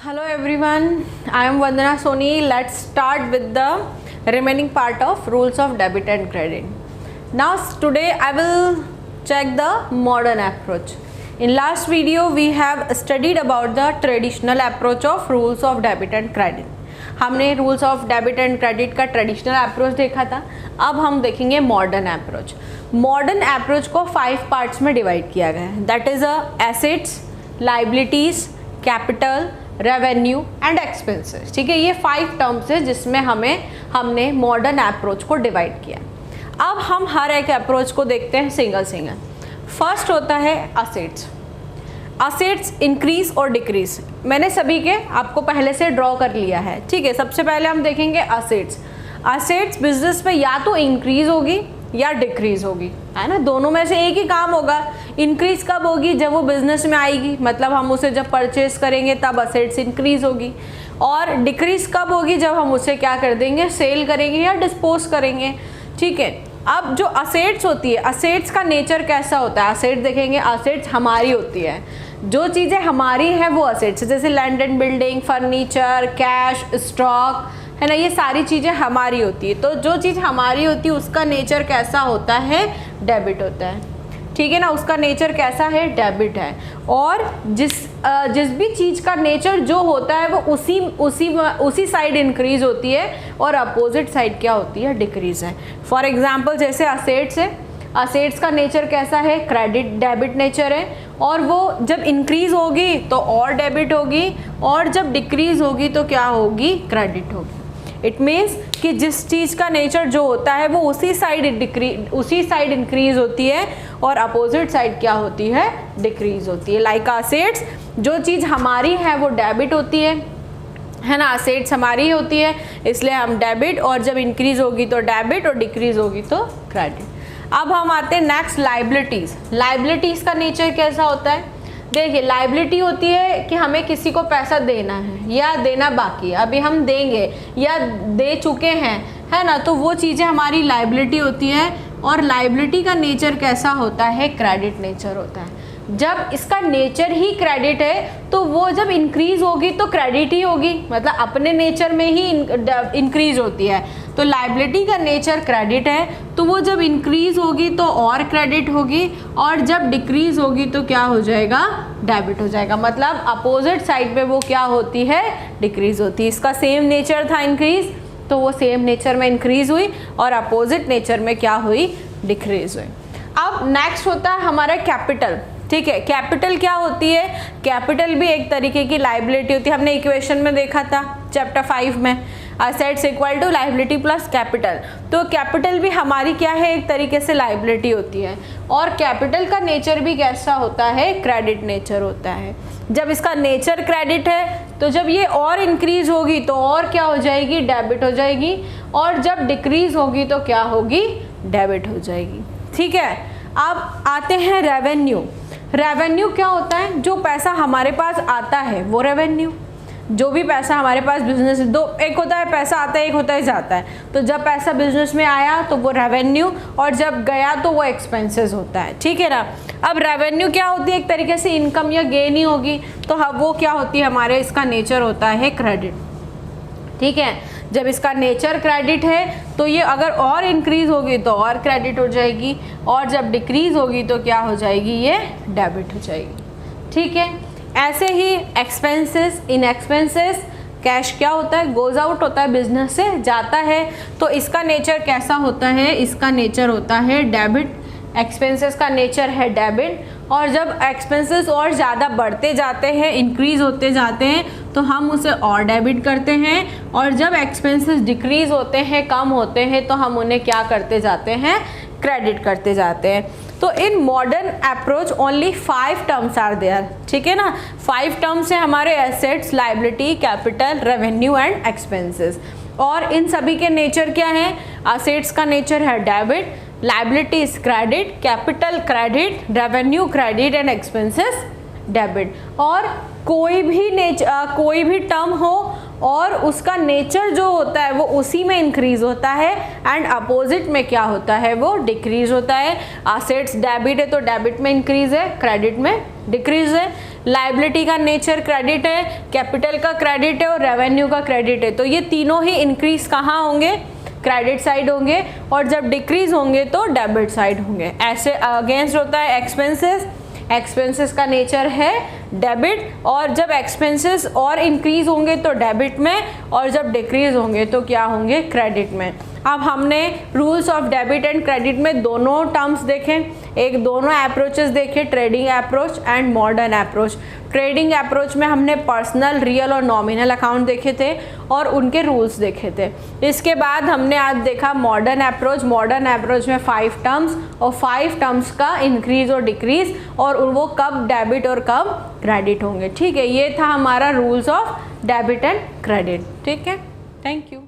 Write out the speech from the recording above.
Hello everyone, I am Vandana Soni. Let's start with the remaining part of rules of debit and credit. Now today I will check the modern approach. In last video we have studied about the traditional approach of rules of debit and credit. हमने rules of debit and credit का traditional approach देखा था. अब हम देखेंगे modern approach. Modern approach को 5 parts में divide किया गया है. That is assets, liabilities, capital, revenue and expenses. ठीक है, ये 5 टर्म्स है जिसमें हमने मॉडर्न अप्रोच को डिवाइड किया. अब हम हर एक अप्रोच को देखते हैं सिंगल सिंगल. फर्स्ट होता है असेट्स. असेट्स इंक्रीज और डिक्रीज. मैंने सभी के आपको पहले से ड्रॉ कर लिया है. ठीक है, सबसे पहले हम देखेंगे असेट्स. असेट्स बिजनेस में या तो इंक्रीज होगी या डिक्रीज होगी, है ना. दोनों में से एक ही काम होगा. इंक्रीज कब होगी? जब वो बिजनेस में आएगी, मतलब हम उसे जब परचेज करेंगे तब असेट्स इंक्रीज होगी. और डिक्रीज कब होगी? जब हम उसे क्या कर देंगे, सेल करेंगे या डिस्पोज करेंगे. ठीक है, अब जो असेट्स होती है, असेट्स का नेचर कैसा होता है? असेट्स देखेंगे, असेट्स हमारी होती है. जो चीज़ें हमारी हैं वो असेट्स, जैसे land and building, furniture, cash, stock, है ना, ये सारी चीज़ें हमारी होती है. तो जो चीज़ हमारी होती है उसका नेचर कैसा होता है? डेबिट होता है. ठीक है ना, उसका नेचर कैसा है? डेबिट है. और जिस भी चीज़ का नेचर जो होता है वो उसी साइड इंक्रीज होती है और अपोजिट साइड क्या होती है? डिक्रीज है. फॉर एग्जांपल जैसे असेट्स है, असेट्स का नेचर कैसा है? क्रेडिट, डेबिट नेचर है. और वो जब इंक्रीज होगी तो और डेबिट होगी, और जब डिक्रीज होगी तो क्या होगी? क्रेडिट होगी. इट मीन्स कि जिस चीज़ का नेचर जो होता है वो उसी साइड इंक्रीज होती है और अपोजिट साइड क्या होती है? डिक्रीज होती है. लाइक असेट्स, जो चीज़ हमारी है वो डेबिट होती है ना. असेट्स हमारी होती है इसलिए हम डेबिट, और जब इंक्रीज होगी तो डेबिट और डिक्रीज होगी तो क्रेडिट. अब हम आते हैं नेक्स्ट लाइबिलिटीज़. लाइबिलिटीज़ का नेचर कैसा होता है? देखिए, लाइबिलिटी होती है कि हमें किसी को पैसा देना है या देना बाकी है, अभी हम देंगे या दे चुके हैं, है ना, तो वो चीज़ें हमारी लाइबिलिटी होती है. और लाइबिलिटी का नेचर कैसा होता है? क्रेडिट नेचर होता है. जब इसका नेचर ही क्रेडिट है तो वो जब इंक्रीज होगी तो क्रेडिट ही होगी, मतलब अपने नेचर में ही इंक्रीज होती है. तो लाइबिलिटी का नेचर क्रेडिट है तो वो जब इंक्रीज होगी तो और क्रेडिट होगी, और जब डिक्रीज होगी तो क्या हो जाएगा? डेबिट हो जाएगा. मतलब अपोजिट साइड पे वो क्या होती है? डिक्रीज होती है. इसका सेम नेचर था इंक्रीज, तो वो सेम नेचर में इंक्रीज हुई, और अपोजिट नेचर में क्या हुई? डिक्रीज हुई. अब नेक्स्ट होता है हमारा कैपिटल. ठीक है, कैपिटल क्या होती है? कैपिटल भी एक तरीके की लाइबिलिटी होती है. हमने इक्वेशन में देखा था चैप्टर 5 में, assets equal to liability plus capital. तो कैपिटल भी हमारी क्या है? एक तरीके से लाइबिलिटी होती है. और कैपिटल का नेचर भी कैसा होता है? क्रेडिट नेचर होता है. जब इसका नेचर क्रेडिट है तो जब ये और इंक्रीज होगी तो और क्या हो जाएगी? डेबिट हो जाएगी. और जब डिक्रीज होगी तो क्या होगी? डेबिट हो जाएगी. ठीक है, अब आते हैं रेवेन्यू. रेवेन्यू क्या होता है? जो पैसा हमारे पास आता है वो रेवेन्यू. जो भी पैसा हमारे पास बिजनेस, दो एक होता है पैसा आता है, एक होता है जाता है. तो जब पैसा बिजनेस में आया तो वो रेवेन्यू, और जब गया तो वो एक्सपेंसेस होता है. ठीक है ना. अब रेवेन्यू क्या होती है? एक तरीके से इनकम या गेन ही होगी. तो वो क्या होती है? हमारे इसका नेचर होता है क्रेडिट. ठीक है, जब इसका नेचर क्रेडिट है तो ये अगर और इंक्रीज होगी तो और क्रेडिट हो जाएगी, और जब डिक्रीज होगी तो क्या हो जाएगी? ये डेबिट हो जाएगी. ठीक है, ऐसे ही एक्सपेंसेस. इन एक्सपेंसेस कैश क्या होता है? गोज आउट होता है, बिजनेस से जाता है. तो इसका नेचर कैसा होता है? इसका नेचर होता है डेबिट. एक्सपेंसेस का नेचर है डेबिट. और जब एक्सपेंसेस और ज़्यादा बढ़ते जाते हैं, इंक्रीज होते जाते हैं, तो हम उसे और डेबिट करते हैं. और जब एक्सपेंसेस डिक्रीज होते हैं, कम होते हैं, तो हम उन्हें क्या करते जाते हैं? क्रेडिट करते जाते हैं. तो in modern approach only 5 terms are there. ठीक है ना, 5 टर्म्स है हमारे assets, liability, capital, revenue and expenses. और इन सभी के नेचर क्या है? असेट्स का नेचर है debit, liability is credit, capital credit, revenue credit and expenses debit. और कोई भी टर्म हो और उसका नेचर जो होता है वो उसी में इंक्रीज होता है, एंड अपोजिट में क्या होता है? वो डिक्रीज होता है. असेट्स डेबिट है तो डेबिट में इंक्रीज है, क्रेडिट में डिक्रीज है. लायबिलिटी का नेचर क्रेडिट है, कैपिटल का क्रेडिट है और रेवेन्यू का क्रेडिट है। तो ये तीनों ही इंक्रीज कहाँ होंगे? क्रेडिट साइड होंगे, और जब डिक्रीज होंगे तो डेबिट साइड होंगे। ऐसे अगेंस्ट होता है एक्सपेंसेस, एक्सपेंसेस का नेचर है डेबिट, और जब एक्सपेंसेस और इंक्रीज होंगे तो डेबिट में, और जब डिक्रीज होंगे तो क्या होंगे? क्रेडिट में। अब हमने rules of debit and credit में दोनों टर्म्स देखे, एक दोनों अप्रोचेस देखे, trading approach and modern approach. Trading approach में हमने पर्सनल, रियल और नॉमिनल अकाउंट देखे थे और उनके रूल्स देखे थे। इसके बाद हमने आज देखा मॉडर्न अप्रोच। मॉडर्न अप्रोच में 5 टर्म्स और 5 टर्म्स का इंक्रीज और डिक्रीज, और वो कब डेबिट और कब क्रेडिट होंगे। ठीक है, ये था हमारा rules of debit and credit. ठीक है, थैंक यू।